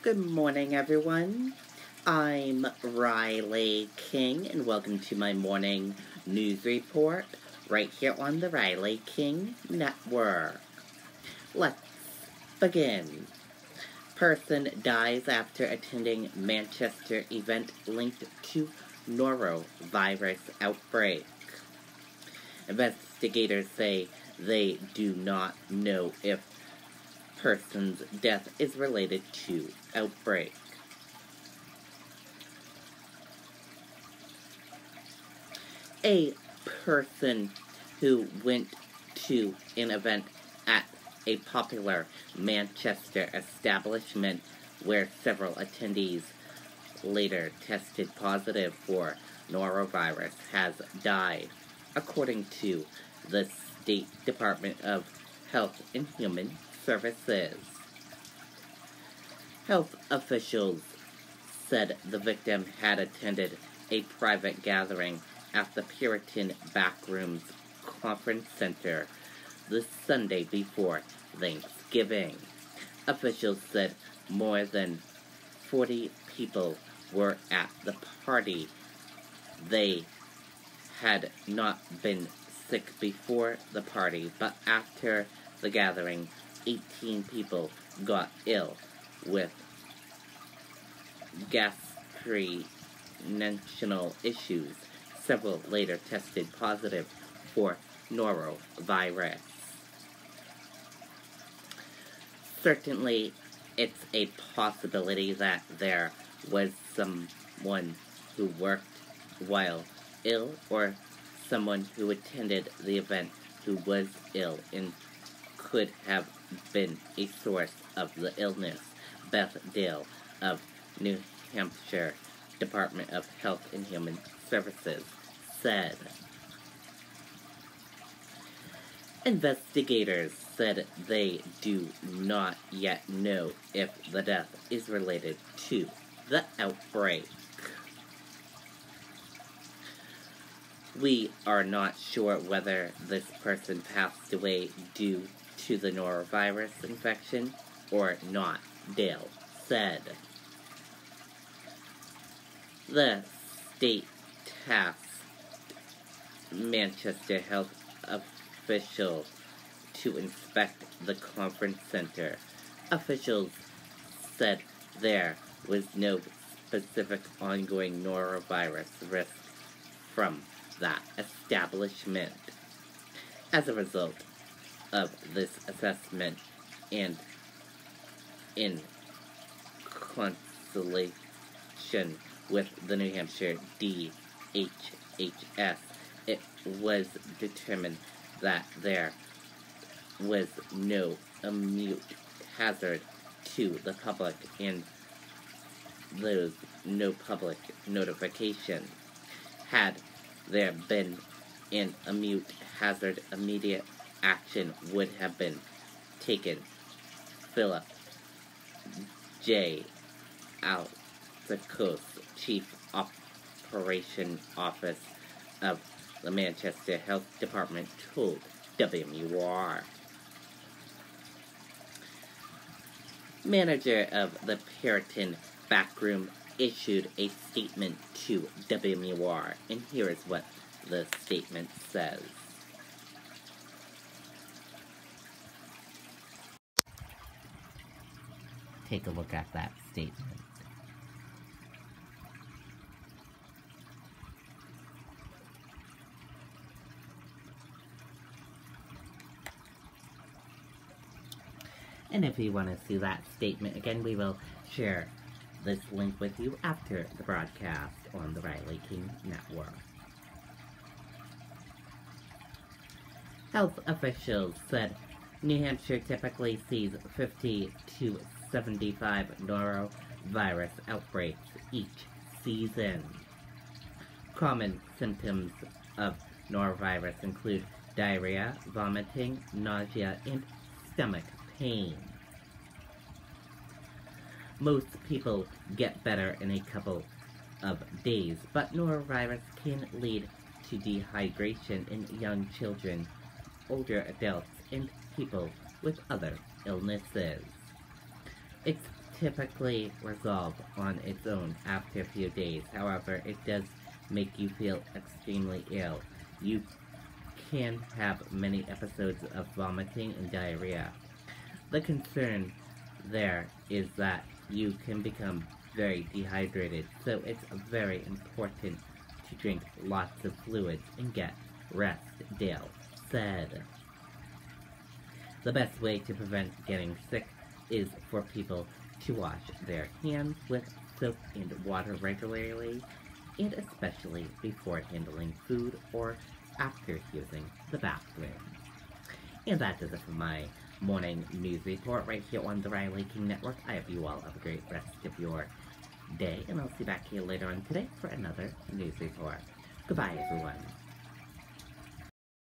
Good morning, everyone. I'm Riley King, and welcome to my morning news report right here on the Riley King Network. Let's begin. Person dies after attending Manchester event linked to norovirus outbreak. Investigators say they do not know if person's death is related to outbreak. A person who went to an event at a popular Manchester establishment where several attendees later tested positive for norovirus has died, according to the State Department of Health and Human Services. Health officials said the victim had attended a private gathering at the Puritan Backrooms Conference Center the Sunday before Thanksgiving. Officials said more than 40 people were at the party. They had not been sick before the party, but after the gathering, 18 people got ill with gastrointestinal issues. Several later tested positive for norovirus. Certainly, it's a possibility that there was someone who worked while ill or someone who attended the event who was ill and could have been a source of the illness, Beth Dale of New Hampshire Department of Health and Human Services said. Investigators said they do not yet know if the death is related to the outbreak. We are not sure whether this person passed away due to the norovirus infection or not, Dale said. The state tasked Manchester health officials to inspect the conference center. Officials said there was no specific ongoing norovirus risk from that establishment. As a result of this assessment and in consultation with the New Hampshire DHHS, it was determined that there was no immune hazard to the public and there was no public notification. Had there been an immune hazard, immediate action would have been taken. Philip J. Alsacos, Chief Operation Office of the Manchester Health Department, told WMUR. Manager of the Puritan Backroom issued a statement to WMUR, and here is what the statement says. Take a look at that statement. And if you want to see that statement again, we will share this link with you after the broadcast on the Riley King Network. Health officials said New Hampshire typically sees 50 to 75 norovirus outbreaks each season. Common symptoms of norovirus include diarrhea, vomiting, nausea, and stomach pain. Most people get better in a couple of days, but norovirus can lead to dehydration in young children, older adults, and people with other illnesses. It's typically resolve on its own after a few days. However, it does make you feel extremely ill. You can have many episodes of vomiting and diarrhea. The concern there is that you can become very dehydrated, so it's very important to drink lots of fluids and get rest, Dale said. The best way to prevent getting sick is for people to wash their hands with soap and water regularly, and especially before handling food or after using the bathroom. And that does it for my morning news report right here on the Riley King Network. I hope you all have a great rest of your day, and I'll see you back here later on today for another news report. Goodbye, everyone.